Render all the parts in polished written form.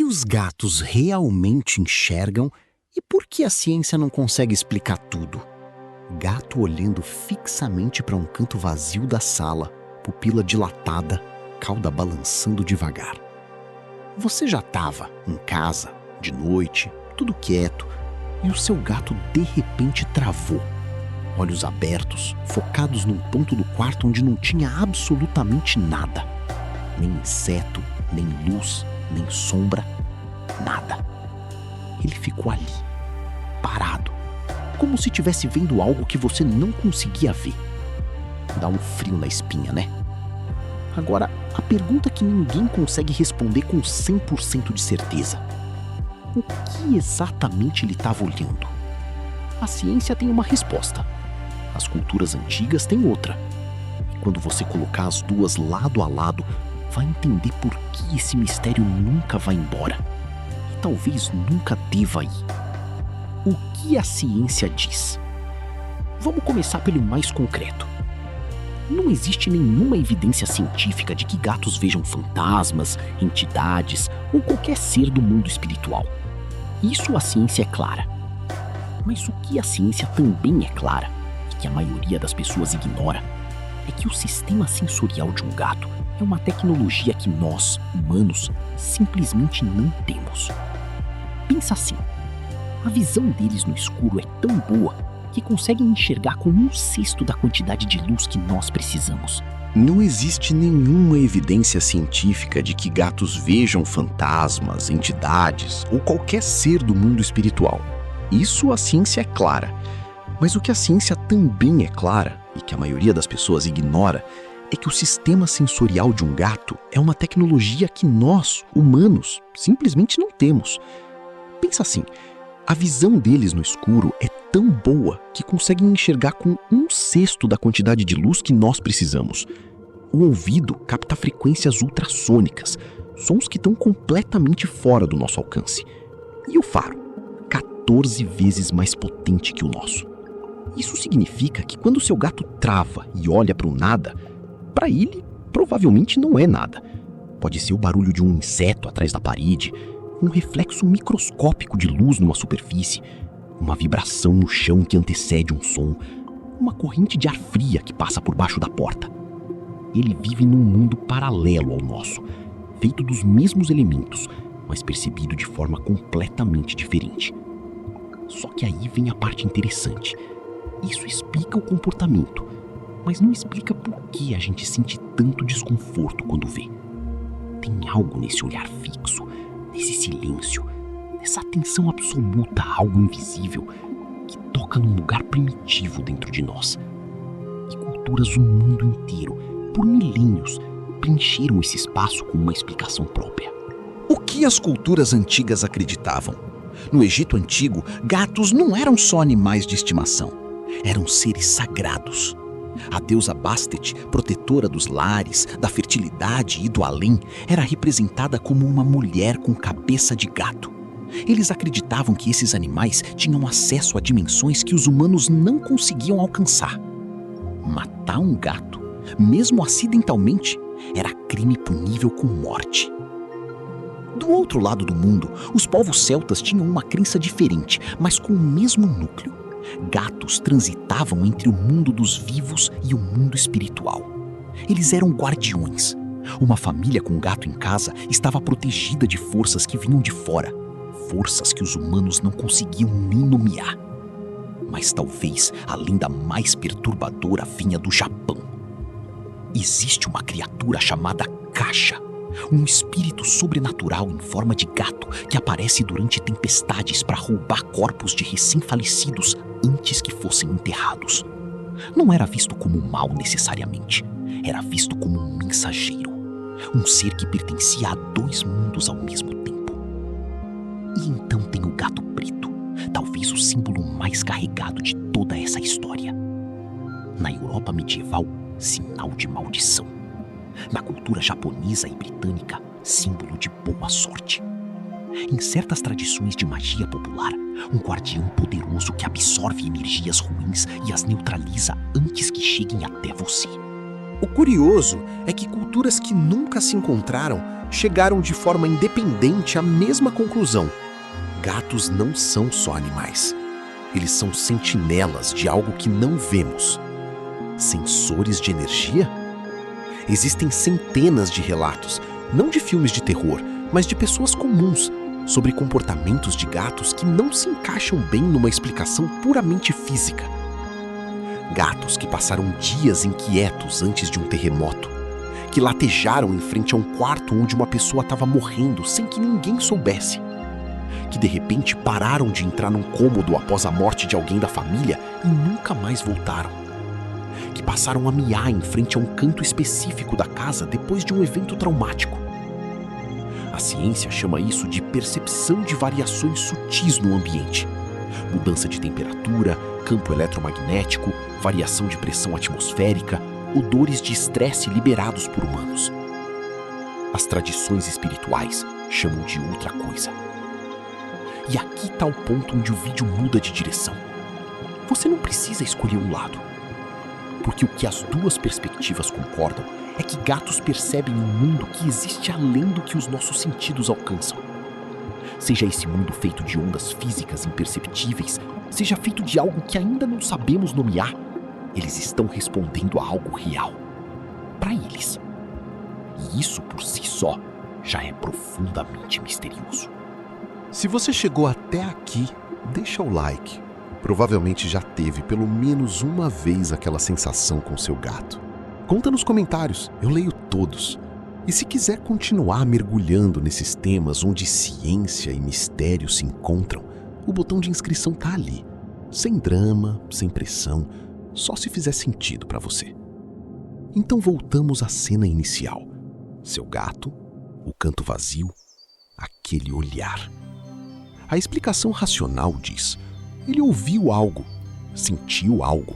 que os gatos realmente enxergam e por que a ciência não consegue explicar tudo? Gato olhando fixamente para um canto vazio da sala, pupila dilatada, cauda balançando devagar. Você já estava em casa, de noite, tudo quieto, e o seu gato de repente travou. Olhos abertos, focados num ponto do quarto onde não tinha absolutamente nada. Nem inseto, nem luz, nem sombra, nada. Ele ficou ali, parado, como se estivesse vendo algo que você não conseguia ver. Dá um frio na espinha, né? Agora, a pergunta que ninguém consegue responder com 100% de certeza. O que exatamente ele estava olhando? A ciência tem uma resposta. As culturas antigas têm outra. E quando você colocar as duas lado a lado, vai entender por que esse mistério nunca vai embora. E talvez nunca deva ir. O que a ciência diz? Vamos começar pelo mais concreto. Não existe nenhuma evidência científica de que gatos vejam fantasmas, entidades ou qualquer ser do mundo espiritual. Isso a ciência é clara. Mas o que a ciência também é clara, e que a maioria das pessoas ignora, é que o sistema sensorial de um gato é uma tecnologia que nós, humanos, simplesmente não temos. Pensa assim, a visão deles no escuro é tão boa que conseguem enxergar com 1/6 da quantidade de luz que nós precisamos. Não existe nenhuma evidência científica de que gatos vejam fantasmas, entidades ou qualquer ser do mundo espiritual. Isso a ciência é clara. Mas o que a ciência também é clara, e que a maioria das pessoas ignora, é que o sistema sensorial de um gato é uma tecnologia que nós, humanos, simplesmente não temos. Pensa assim, a visão deles no escuro é tão boa que conseguem enxergar com 1/6 da quantidade de luz que nós precisamos. O ouvido capta frequências ultrassônicas, sons que estão completamente fora do nosso alcance. E o faro, 14 vezes mais potente que o nosso. Isso significa que quando o seu gato trava e olha para o nada, para ele provavelmente não é nada. Pode ser o barulho de um inseto atrás da parede, um reflexo microscópico de luz numa superfície, uma vibração no chão que antecede um som, uma corrente de ar fria que passa por baixo da porta. Ele vive num mundo paralelo ao nosso, feito dos mesmos elementos, mas percebido de forma completamente diferente. Só que aí vem a parte interessante. Isso explica o comportamento, mas não explica por que a gente sente tanto desconforto quando vê. Tem algo nesse olhar fixo, nesse silêncio, nessa atenção absoluta a algo invisível que toca num lugar primitivo dentro de nós. E culturas do mundo inteiro, por milênios, preencheram esse espaço com uma explicação própria. O que as culturas antigas acreditavam? No Egito Antigo, gatos não eram só animais de estimação, eram seres sagrados. A deusa Bastet, protetora dos lares, da fertilidade e do além, era representada como uma mulher com cabeça de gato. Eles acreditavam que esses animais tinham acesso a dimensões que os humanos não conseguiam alcançar. Matar um gato, mesmo acidentalmente, era crime punível com morte. Do outro lado do mundo, os povos celtas tinham uma crença diferente, mas com o mesmo núcleo. Gatos transitavam entre o mundo dos vivos e o mundo espiritual. Eles eram guardiões. Uma família com gato em casa estava protegida de forças que vinham de fora, forças que os humanos não conseguiam nem nomear. Mas talvez a lenda mais perturbadora vinha do Japão. Existe uma criatura chamada Kasha, um espírito sobrenatural em forma de gato que aparece durante tempestades para roubar corpos de recém-falecidos antes que fossem enterrados. Não era visto como mal necessariamente, era visto como um mensageiro, um ser que pertencia a 2 mundos ao mesmo tempo. E então tem o gato preto, talvez o símbolo mais carregado de toda essa história. Na Europa medieval, sinal de maldição. Na cultura japonesa e britânica, símbolo de boa sorte. Em certas tradições de magia popular, um guardião poderoso que absorve energias ruins e as neutraliza antes que cheguem até você. O curioso é que culturas que nunca se encontraram chegaram de forma independente à mesma conclusão. Gatos não são só animais. Eles são sentinelas de algo que não vemos. Sensores de energia? Existem centenas de relatos, não de filmes de terror, mas de pessoas comuns, sobre comportamentos de gatos que não se encaixam bem numa explicação puramente física. Gatos que passaram dias inquietos antes de um terremoto, que latejaram em frente a um quarto onde uma pessoa estava morrendo sem que ninguém soubesse, que de repente pararam de entrar num cômodo após a morte de alguém da família e nunca mais voltaram, que passaram a miar em frente a um canto específico da casa depois de um evento traumático. A ciência chama isso de percepção de variações sutis no ambiente. Mudança de temperatura, campo eletromagnético, variação de pressão atmosférica, odores de estresse liberados por humanos. As tradições espirituais chamam de outra coisa. E aqui está o ponto onde o vídeo muda de direção. Você não precisa escolher um lado. Porque o que as duas perspectivas concordam é que gatos percebem um mundo que existe além do que os nossos sentidos alcançam. Seja esse mundo feito de ondas físicas imperceptíveis, seja feito de algo que ainda não sabemos nomear, eles estão respondendo a algo real. Para eles. E isso por si só já é profundamente misterioso. Se você chegou até aqui, deixa o like. Provavelmente já teve pelo menos uma vez aquela sensação com seu gato. Conta nos comentários, eu leio todos. E se quiser continuar mergulhando nesses temas onde ciência e mistério se encontram, o botão de inscrição tá ali. Sem drama, sem pressão, só se fizer sentido para você. Então voltamos à cena inicial. Seu gato, o canto vazio, aquele olhar. A explicação racional diz: ele ouviu algo, sentiu algo,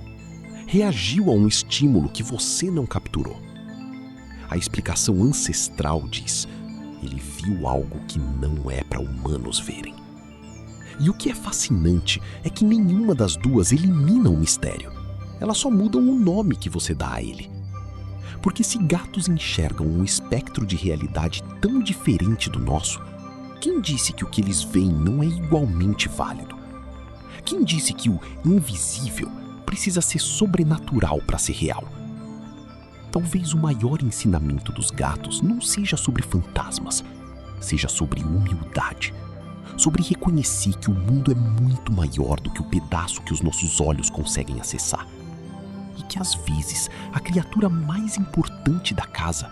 reagiu a um estímulo que você não capturou. A explicação ancestral diz: ele viu algo que não é para humanos verem. E o que é fascinante é que nenhuma das duas elimina o mistério. Elas só mudam o nome que você dá a ele. Porque se gatos enxergam um espectro de realidade tão diferente do nosso, quem disse que o que eles veem não é igualmente válido? Quem disse que o invisível precisa ser sobrenatural para ser real? Talvez o maior ensinamento dos gatos não seja sobre fantasmas, seja sobre humildade, sobre reconhecer que o mundo é muito maior do que o pedaço que os nossos olhos conseguem acessar. E que às vezes a criatura mais importante da casa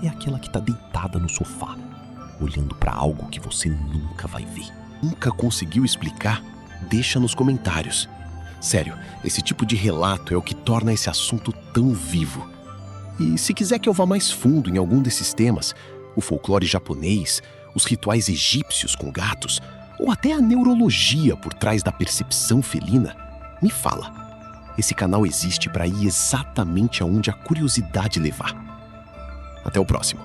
é aquela que está deitada no sofá, olhando para algo que você nunca vai ver. Nunca conseguiu explicar? Deixa nos comentários. Sério, esse tipo de relato é o que torna esse assunto tão vivo. E se quiser que eu vá mais fundo em algum desses temas, o folclore japonês, os rituais egípcios com gatos, ou até a neurologia por trás da percepção felina, me fala. Esse canal existe para ir exatamente aonde a curiosidade levar. Até o próximo.